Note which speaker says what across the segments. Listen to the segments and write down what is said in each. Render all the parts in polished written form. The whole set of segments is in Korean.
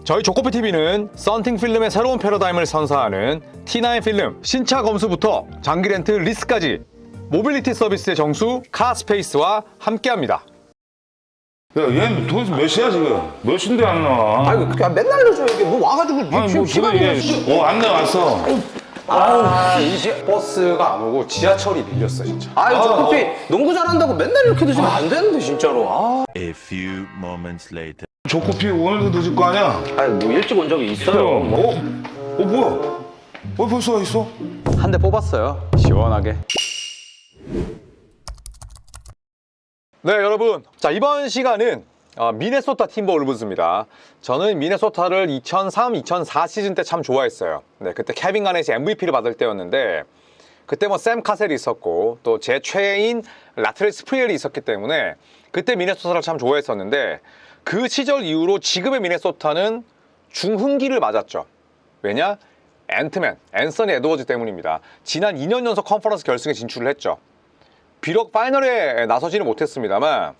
Speaker 1: 저희 조코피TV는 썬팅 필름의 새로운 패러다임을 선사하는 T9 필름 신차 검수부터 장기 렌트 리스까지 모빌리티 서비스의 정수 카스페이스와 함께합니다.
Speaker 2: 야, 얘는 도대체 몇 시야 지금? 몇 시인데 안 나와?
Speaker 3: 아이고 그냥 맨날 늦어 이게 뭐 와가지고
Speaker 2: 아니 뭐 지금 안 나왔어.
Speaker 1: 이제 버스가 안 오고 지하철이 밀렸어 진짜.
Speaker 3: 아유 저 커피 농구 잘한다고 맨날 이렇게 드시면 안 되는데 진짜로.
Speaker 4: A few moments later.
Speaker 2: 조코피 오늘도 늦을 거 아니야?
Speaker 3: 아니 뭐 일찍 온 적이 있어요.
Speaker 2: 뭐야? 벌써 와 있어?
Speaker 1: 한 대 뽑았어요. 시원하게. 네 여러분, 자 이번 시간은 미네소타 팀버울브스입니다. 저는 미네소타를 2003, 2004 시즌 때 참 좋아했어요. 네, 그때 케빈 가넷이 MVP를 받을 때였는데 그때 뭐 샘 카셀이 있었고 또 제 최애인 라트렐 스프리엘이 있었기 때문에 그때 미네소타를 참 좋아했었는데 그 시절 이후로 지금의 미네소타는 중흥기를 맞았죠. 왜냐? 앤트맨, 앤서니 에드워즈 때문입니다. 지난 2년 연속 컨퍼런스 결승에 진출을 했죠. 비록 파이널에 나서지는 못했습니다만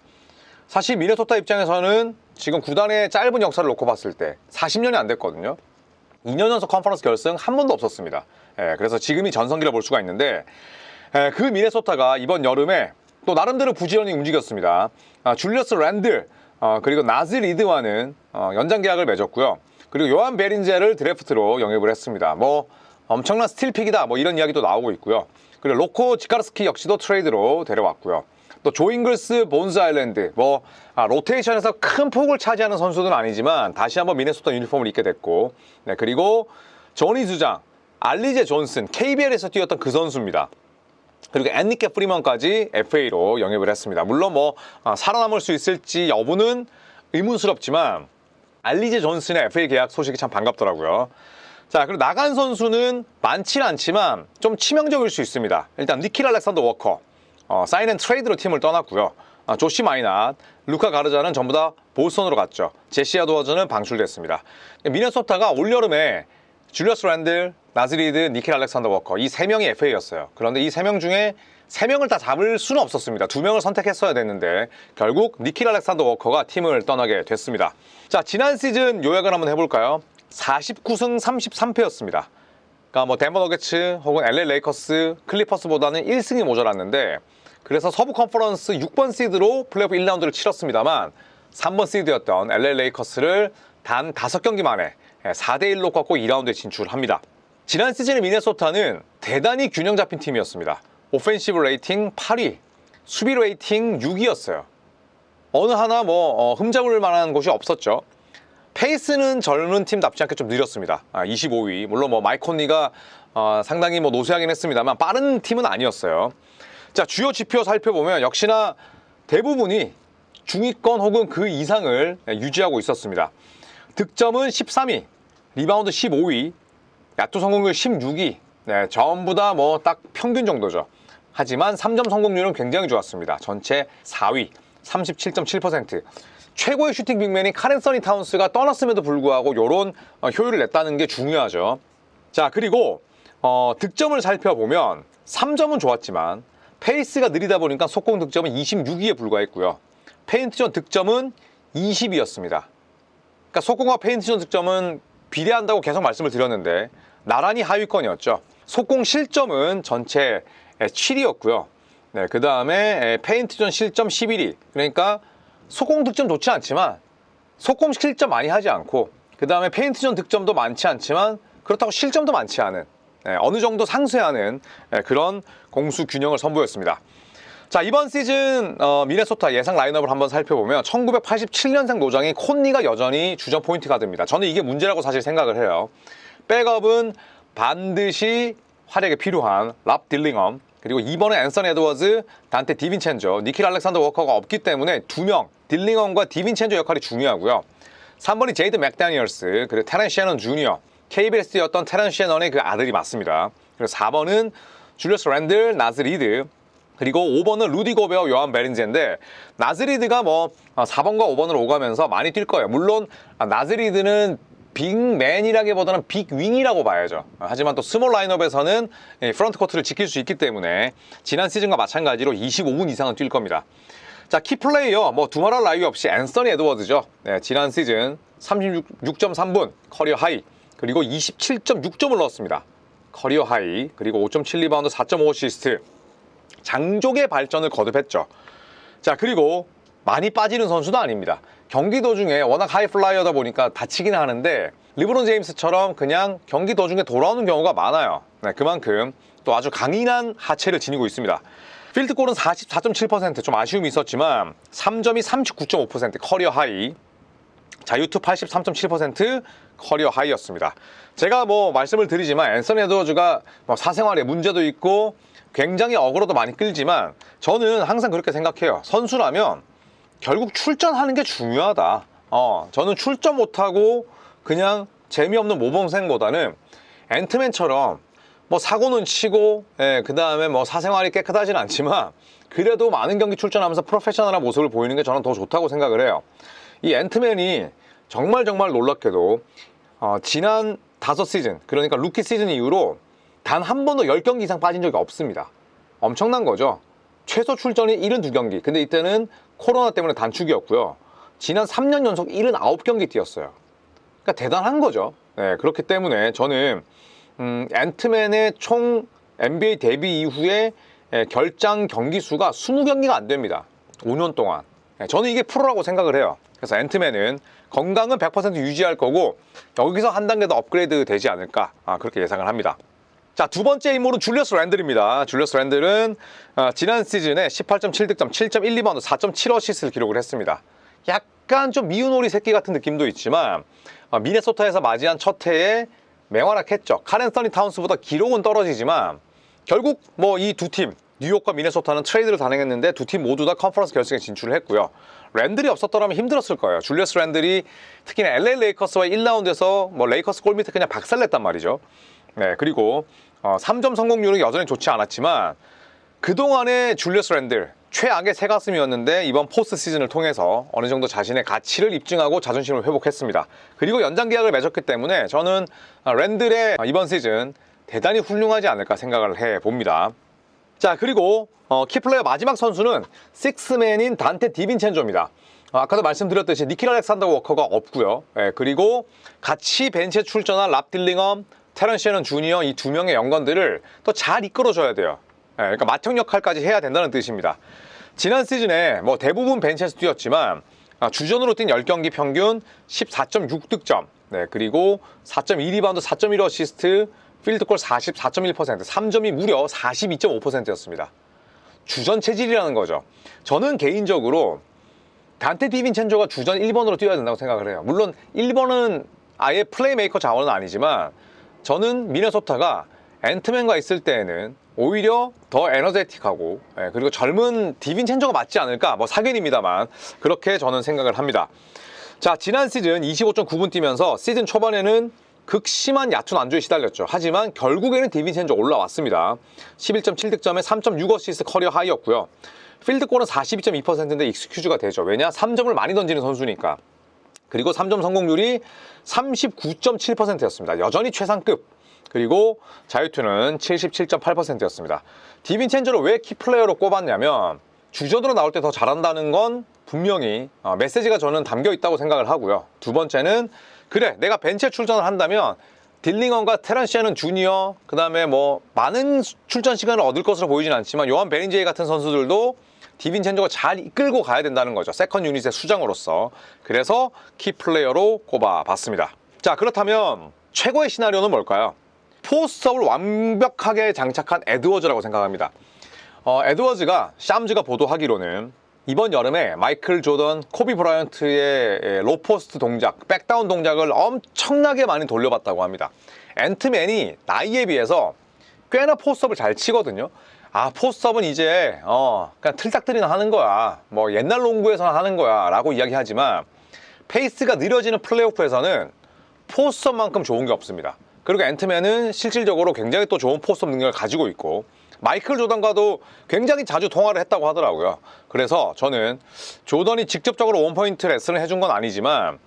Speaker 1: 사실 미네소타 입장에서는 지금 구단의 짧은 역사를 놓고 봤을 때 40년이 안 됐거든요. 2년 연속 컨퍼런스 결승 한 번도 없었습니다. 그래서 지금이 전성기라 볼 수가 있는데 그 미네소타가 이번 여름에 또 나름대로 부지런히 움직였습니다. 줄리어스 랜들 그리고 나즈 리드와는 연장 계약을 맺었고요. 그리고 요한 베린제를 드래프트로 영입을 했습니다. 뭐 엄청난 스틸픽이다 뭐 이런 이야기도 나오고 있고요. 그리고 로코 지카르스키 역시도 트레이드로 데려왔고요. 또 조 잉글스, 본즈 아일랜드 뭐 로테이션에서 큰 폭을 차지하는 선수는 아니지만 다시 한번 미네소타 유니폼을 입게 됐고, 네, 그리고 조니 주장, 알리제 존슨, KBL에서 뛰었던 그 선수입니다. 그리고 앤니케 프리먼까지 FA로 영입을 했습니다. 물론 뭐 살아남을 수 있을지 여부는 의문스럽지만 알리제 존슨의 FA 계약 소식이 참 반갑더라고요. 자, 그리고 나간 선수는 많지는 않지만 좀 치명적일 수 있습니다. 일단 니킬 알렉산더 워커 사인 앤 트레이드로 팀을 떠났고요. 조시 마이낫, 루카 가르자는 전부 다 보스턴으로 갔죠. 제시 아드워즈는 방출됐습니다. 미네소타가 올여름에 줄리어스 랜들, 나즈 리드, 니킬 알렉산더 워커 이 3명이 FA였어요. 그런데 이 3명 중에 3명을 다 잡을 수는 없었습니다. 2명을 선택했어야 됐는데 결국 니킬 알렉산더 워커가 팀을 떠나게 됐습니다. 자, 지난 시즌 요약을 한번 해볼까요? 49승 33패였습니다. 그러니까 뭐 덴버 너게츠 혹은 LA 레이커스, 클리퍼스보다는 1승이 모자랐는데 그래서 서부 컨퍼런스 6번 시드로 플레이오프 1라운드를 치렀습니다만 3번 시드였던 LA 레이커스를 단 5경기 만에 4대1로 꺾고 2라운드에 진출합니다. 지난 시즌의 미네소타는 대단히 균형 잡힌 팀이었습니다. 오펜시브 레이팅 8위, 수비 레이팅 6위였어요. 어느 하나 뭐 흠잡을 만한 곳이 없었죠. 페이스는 젊은 팀답지 않게 좀 느렸습니다. 25위. 물론 뭐 마이크 콘리가 상당히 뭐 노쇠하긴 했습니다만 빠른 팀은 아니었어요. 자, 주요 지표 살펴보면 역시나 대부분이 중위권 혹은 그 이상을 유지하고 있었습니다. 득점은 13위, 리바운드 15위, 야투 성공률 16위. 네, 전부 다 뭐 딱 평균 정도죠. 하지만 3점 성공률은 굉장히 좋았습니다. 전체 4위, 37.7%. 최고의 슈팅 빅맨인 카렌서니 타운스가 떠났음에도 불구하고 이런 효율을 냈다는 게 중요하죠. 자, 그리고 득점을 살펴보면 3점은 좋았지만 페이스가 느리다 보니까 속공 득점은 26위에 불과했고요. 페인트존 득점은 20위였습니다. 그러니까 속공과 페인트존 득점은 비례한다고 계속 말씀을 드렸는데 나란히 하위권이었죠. 속공 실점은 전체 7위였고요. 네, 그 다음에 페인트존 실점 11위. 그러니까 속공 득점 좋지 않지만 속공 실점 많이 하지 않고 그 다음에 페인트존 득점도 많지 않지만 그렇다고 실점도 많지 않은 어느 정도 상쇄하는 그런 공수 균형을 선보였습니다. 자, 이번 시즌 미네소타 예상 라인업을 한번 살펴보면 1987년생 노장인 콘리가 여전히 주전 포인트 가드입니다. 저는 이게 문제라고 사실 생각을 해요. 백업은 반드시 활약이 필요한 랍 딜링엄, 그리고 2번은 앤서니 에드워즈, 단테 디빈첸조, 니킬 알렉산더 워커가 없기 때문에 2명 딜링엄과 디빈첸조 역할이 중요하고요. 3번이 제이드 맥다니얼스, 그리고 테런 셰넌 주니어, KBS였던 테런 셰넌의 그 아들이 맞습니다. 그리고 4번은 줄리어스 랜들, 나즈 리드, 그리고 5번은 루디 고베어, 요한 베린제인데 나즈 리드가 뭐 4번과 5번으로 오가면서 많이 뛸 거예요. 물론 나즈 리드는 빅맨이라기보다는 빅윙이라고 봐야죠. 하지만 또 스몰 라인업에서는 프런트 코트를 지킬 수 있기 때문에 지난 시즌과 마찬가지로 25분 이상은 뛸 겁니다. 자, 키플레이어 뭐 두말할 나위 없이 앤서니 에드워즈죠. 네, 지난 시즌 36.3분 커리어 하이, 그리고 27.6점을 넣었습니다. 커리어 하이, 그리고 5.7 리바운드, 4.5 어시스트, 장족의 발전을 거듭했죠. 자, 그리고 많이 빠지는 선수도 아닙니다. 경기 도중에 워낙 하이플라이어다 보니까 다치기는 하는데 르브론 제임스처럼 그냥 경기 도중에 돌아오는 경우가 많아요. 네, 그만큼 또 아주 강인한 하체를 지니고 있습니다. 필드골은 44.7%, 좀 아쉬움이 있었지만 3점이 39.5% 커리어 하이, 자유투 83.7% 커리어 하이였습니다. 제가 뭐 말씀을 드리지만 앤서니 에드워즈가 뭐 사생활에 문제도 있고 굉장히 어그로도 많이 끌지만 저는 항상 그렇게 생각해요. 선수라면 결국 출전하는 게 중요하다. 저는 출전 못하고 그냥 재미없는 모범생보다는 앤트맨처럼 뭐 사고는 치고, 그 다음에 뭐 사생활이 깨끗하진 않지만 그래도 많은 경기 출전하면서 프로페셔널한 모습을 보이는 게 저는 더 좋다고 생각을 해요. 이 앤트맨이 정말 놀랍게도 지난 5시즌, 그러니까 루키 시즌 이후로 단 한 번도 10경기 이상 빠진 적이 없습니다. 엄청난 거죠. 최소 출전이 72경기, 근데 이때는 코로나 때문에 단축이었고요. 지난 3년 연속 79경기 뛰었어요. 그러니까 대단한 거죠. 네, 그렇기 때문에 저는 앤트맨의 총 NBA 데뷔 이후에 결장 경기 수가 20경기가 안 됩니다. 5년 동안. 저는 이게 프로라고 생각을 해요. 그래서 앤트맨은 건강은 100% 유지할 거고 여기서 한 단계 더 업그레이드 되지 않을까, 그렇게 예상을 합니다. 자, 두 번째 인물은 줄리어스 랜들입니다. 줄리어스 랜들은 지난 시즌에 18.7득점, 7.1 리바운드, 4.7 어시스트를 기록을 했습니다. 약간 좀 미운 오리 새끼 같은 느낌도 있지만 미네소타에서 맞이한 첫 해에 맹활약했죠. 카렌서니 타운스보다 기록은 떨어지지만 결국 뭐 이 두 팀, 뉴욕과 미네소타는 트레이드를 단행했는데 두 팀 모두 다 컨퍼런스 결승에 진출을 했고요. 랜들이 없었더라면 힘들었을 거예요. 줄리어스 랜들이 특히나 LA 레이커스와 1라운드에서 뭐 레이커스 골 밑에 그냥 박살냈단 말이죠. 네, 그리고 3점 성공률은 여전히 좋지 않았지만 그동안의 줄리어스 랜들 최악의 새가슴이었는데 이번 포스트 시즌을 통해서 어느 정도 자신의 가치를 입증하고 자존심을 회복했습니다. 그리고 연장 계약을 맺었기 때문에 저는 랜들의 이번 시즌 대단히 훌륭하지 않을까 생각을 해봅니다. 자, 그리고 키플레이어 마지막 선수는 식스맨인 단테 디빈첸조입니다. 아까도 말씀드렸듯이 니킬 알렉산더 워커가 없고요. 그리고 같이 벤치에 출전한 랍 딜링엄, 테런스 셰넌 주니어, 이 두 명의 연관들을 또 잘 이끌어줘야 돼요. 그러니까 맏형 역할까지 해야 된다는 뜻입니다. 지난 시즌에 뭐 대부분 벤치에서 뛰었지만 주전으로 뛴 10경기 평균 14.6득점, 그리고 4.2 리바운드, 4.1 어시스트, 필드골 44.1%, 3점이 무려 42.5%였습니다. 주전 체질이라는 거죠. 저는 개인적으로 단테 디빈첸조가 주전 1번으로 뛰어야 된다고 생각을 해요. 물론 1번은 아예 플레이메이커 자원은 아니지만 저는 미네소타가 앤트맨과 있을 때에는 오히려 더 에너제틱하고, 그리고 젊은 디빈첸조가 맞지 않을까, 뭐 사견입니다만 그렇게 저는 생각을 합니다. 자, 지난 시즌 25.9분 뛰면서 시즌 초반에는 극심한 얕은 안주에 시달렸죠. 하지만 결국에는 디빈첸조 올라왔습니다. 11.7득점에 3.6 어시스트 커리어 하이였고요. 필드골은 42.2%인데 익스큐즈가 되죠. 왜냐? 3점을 많이 던지는 선수니까. 그리고 3점 성공률이 39.7%였습니다. 여전히 최상급. 그리고 자유투는 77.8%였습니다. 디빈첸조를 왜 키플레이어로 꼽았냐면 주전으로 나올 때 더 잘한다는 건 분명히 메시지가 저는 담겨 있다고 생각을 하고요. 두 번째는 그래, 내가 벤치에 출전을 한다면 딜링엄과 테런스 셰넌 주니어, 그 다음에 뭐 많은 출전 시간을 얻을 것으로 보이진 않지만 요한 베린제이 같은 선수들도 디빈첸조가 잘 이끌고 가야 된다는 거죠. 세컨 유닛의 수장으로서. 그래서 키플레이어로 꼽아봤습니다. 자, 그렇다면 최고의 시나리오는 뭘까요? 포스트업을 완벽하게 장착한 에드워즈라고 생각합니다. 에드워즈가 샴즈가 보도하기로는 이번 여름에 마이클 조던, 코비 브라이언트의 로포스트 동작, 백다운 동작을 엄청나게 많이 돌려봤다고 합니다. 앤트맨이 나이에 비해서 꽤나 포스트업을 잘 치거든요. 포스트업은 이제 그냥 틀딱들이나 하는 거야, 뭐 옛날 농구에서나 하는 거야 라고 이야기하지만 페이스가 느려지는 플레이오프에서는 포스트업만큼 좋은 게 없습니다. 그리고 앤트맨은 실질적으로 굉장히 또 좋은 포스트업 능력을 가지고 있고 마이클 조던과도 굉장히 자주 통화를 했다고 하더라고요. 그래서 저는 조던이 직접적으로 원포인트 레슨을 해준 건 아니지만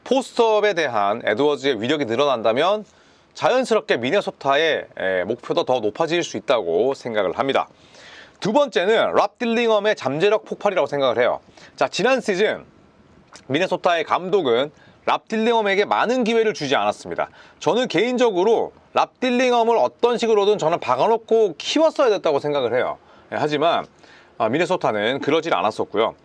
Speaker 1: 포스트업에 대한 에드워즈의 위력이 늘어난다면 자연스럽게 미네소타의 목표도 더 높아질 수 있다고 생각을 합니다. 두 번째는 랍 딜링엄의 잠재력 폭발이라고 생각을 해요. 자, 지난 시즌 미네소타의 감독은 랍 딜링엄에게 많은 기회를 주지 않았습니다. 저는 개인적으로 랍 딜링엄을 어떤 식으로든 저는 박아놓고 키웠어야 됐다고 생각을 해요. 하지만 미네소타는 그러질 않았었고요.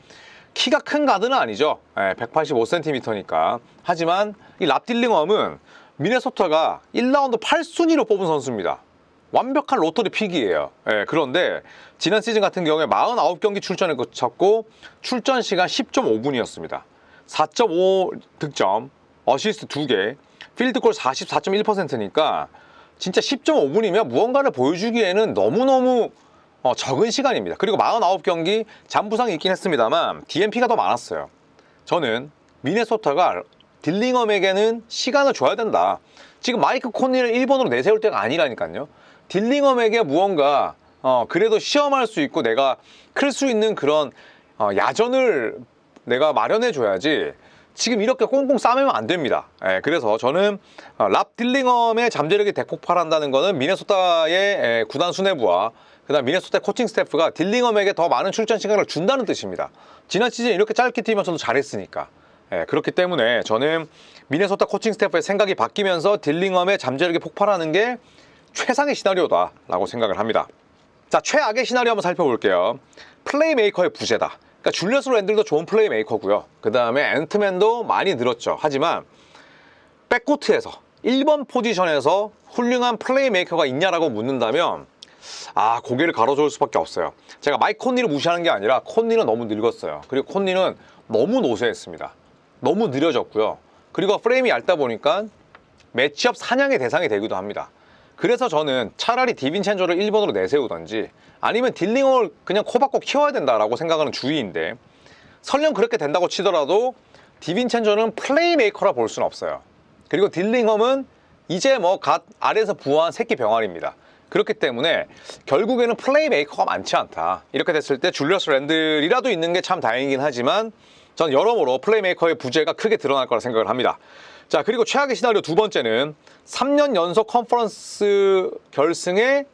Speaker 1: 키가 큰 가드는 아니죠. 185cm니까. 하지만 이 랍 딜링엄은 미네소타가 1라운드 8순위로 뽑은 선수입니다. 완벽한 로터리 픽이에요. 그런데 지난 시즌 같은 경우에 49경기 출전을 거쳤고 출전 시간 10.5분이었습니다. 4.5 득점, 어시스트 2개, 필드골 44.1%니까 진짜 10.5분이면 무언가를 보여주기에는 너무너무 적은 시간입니다. 그리고 49경기 잔부상이 있긴 했습니다만 DNP가 더 많았어요. 저는 미네소타가 딜링엄에게는 시간을 줘야 된다. 지금 마이크 콘니를 1번으로 내세울 때가 아니라니까요. 딜링엄에게 무언가 그래도 시험할 수 있고 내가 클 수 있는 그런 야전을 내가 마련해 줘야지 지금 이렇게 꽁꽁 싸매면 안 됩니다. 그래서 저는 랍 딜링엄의 잠재력이 대폭발한다는 거는 미네소타의 구단 수뇌부와 그다음 미네소타 코칭 스태프가 딜링엄에게 더 많은 출전 시간을 준다는 뜻입니다. 지난 시즌 이렇게 짧게 뛰면서도 잘했으니까. 그렇기 때문에 저는 미네소타 코칭 스태프의 생각이 바뀌면서 딜링엄의 잠재력이 폭발하는 게 최상의 시나리오다 라고 생각을 합니다. 자, 최악의 시나리오 한번 살펴볼게요. 플레이메이커의 부재다. 그러니까 줄리어스 랜들도 좋은 플레이메이커고요. 그 다음에 앤트맨도 많이 늘었죠. 하지만 백코트에서 1번 포지션에서 훌륭한 플레이메이커가 있냐라고 묻는다면 고개를 가로저을 수밖에 없어요. 제가 마이크 콘니를 무시하는 게 아니라 콘니는 너무 늙었어요. 그리고 콘니는 너무 노쇠했습니다. 너무 느려졌고요. 그리고 프레임이 얇다 보니까 매치업 사냥의 대상이 되기도 합니다. 그래서 저는 차라리 디빈첸조를 1번으로 내세우던지 아니면 딜링엄을 그냥 코박고 키워야 된다라고 생각하는 주의인데 설령 그렇게 된다고 치더라도 디빈첸조는 플레이메이커라 볼 수는 없어요. 그리고 딜링엄은 이제 뭐 갓 아래에서 부화한 새끼 병아리입니다. 그렇기 때문에 결국에는 플레이메이커가 많지 않다. 이렇게 됐을 때 줄리어스 랜들이라도 있는 게 참 다행이긴 하지만 전 여러모로 플레이메이커의 부재가 크게 드러날 거라 생각을 합니다. 자, 그리고 최악의 시나리오 두 번째는 3년 연속 컨퍼런스 결승에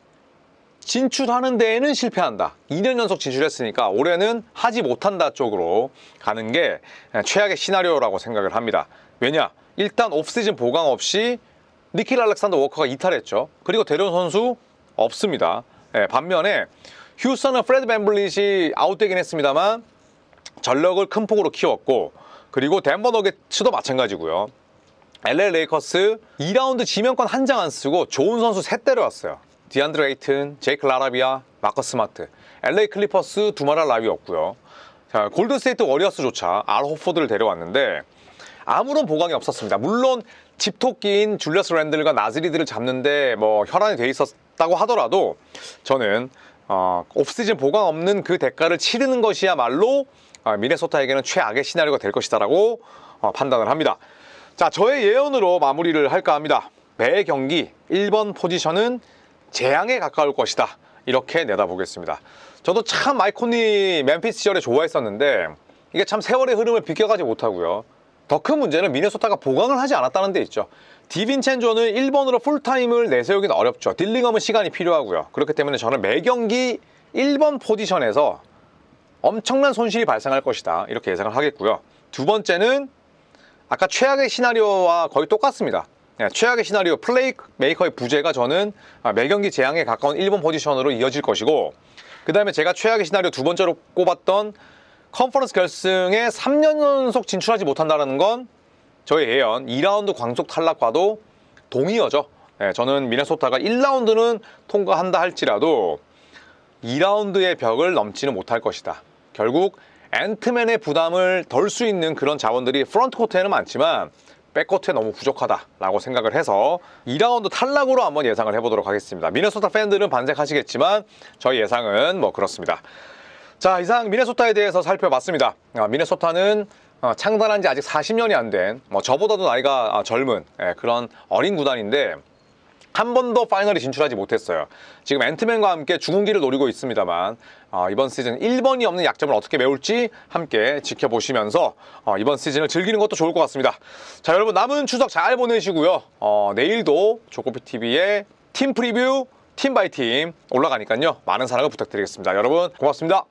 Speaker 1: 진출하는 데에는 실패한다. 2년 연속 진출했으니까 올해는 하지 못한다 쪽으로 가는 게 최악의 시나리오라고 생각을 합니다. 왜냐? 일단 오프시즌 보강 없이 니킬 알렉산더 워커가 이탈했죠. 그리고 데려온 선수 없습니다. 반면에 휴스턴은 프레드 밴블릿이 아웃되긴 했습니다만 전력을 큰 폭으로 키웠고 그리고 덴버 너게츠도 마찬가지고요. LA 레이커스 2라운드 지명권 한 장 안 쓰고 좋은 선수 셋 데려왔어요. 디안드레 에이튼, 제이크 라라비아, 마커스 스마트. LA 클리퍼스 두마랄 라비였고요. 자, 골든스테이트 워리어스조차 알 호포드를 데려왔는데 아무런 보강이 없었습니다. 물론 집토끼인 줄리어스 랜들과 나즈리드를 잡는데 뭐 혈안이 돼 있었다고 하더라도 저는 오프시즌 보강 없는 그 대가를 치르는 것이야말로 미네소타에게는 최악의 시나리오가 될 것이다라고 판단을 합니다. 자, 저의 예언으로 마무리를 할까 합니다. 매 경기 1번 포지션은 재앙에 가까울 것이다. 이렇게 내다보겠습니다. 저도 참 마이크 콘니 멤피스 시절에 좋아했었는데 이게 참 세월의 흐름을 비껴가지 못하고요. 더 큰 문제는 미네소타가 보강을 하지 않았다는 데 있죠. 디빈첸조는 1번으로 풀타임을 내세우기는 어렵죠. 딜링엄은 시간이 필요하고요. 그렇기 때문에 저는 매 경기 1번 포지션에서 엄청난 손실이 발생할 것이다. 이렇게 예상을 하겠고요. 두 번째는 아까 최악의 시나리오와 거의 똑같습니다. 최악의 시나리오 플레이메이커의 부재가 저는 매 경기 재앙에 가까운 1번 포지션으로 이어질 것이고 그 다음에 제가 최악의 시나리오 두 번째로 꼽았던 컨퍼런스 결승에 3년 연속 진출하지 못한다는 건 저의 예언 2라운드 광속 탈락과도 동의어죠. 저는 미네소타가 1라운드는 통과한다 할지라도 2라운드의 벽을 넘지는 못할 것이다. 결국 앤트맨의 부담을 덜 수 있는 그런 자원들이 프런트 코트에는 많지만 백코트에 너무 부족하다라고 생각을 해서 2라운드 탈락으로 한번 예상을 해보도록 하겠습니다. 미네소타 팬들은 반색하시겠지만 저희 예상은 뭐 그렇습니다. 자, 이상 미네소타에 대해서 살펴봤습니다. 미네소타는 창단한 지 아직 40년이 안 된 저보다도 나이가 젊은 그런 어린 구단인데 한 번도 파이널에 진출하지 못했어요. 지금 앤트맨과 함께 죽은 길을 노리고 있습니다만 이번 시즌 1번이 없는 약점을 어떻게 메울지 함께 지켜보시면서 이번 시즌을 즐기는 것도 좋을 것 같습니다. 자, 여러분 남은 추석 잘 보내시고요. 내일도 조코피TV의 팀 프리뷰 팀 바이 팀 올라가니까요. 많은 사랑을 부탁드리겠습니다. 여러분 고맙습니다.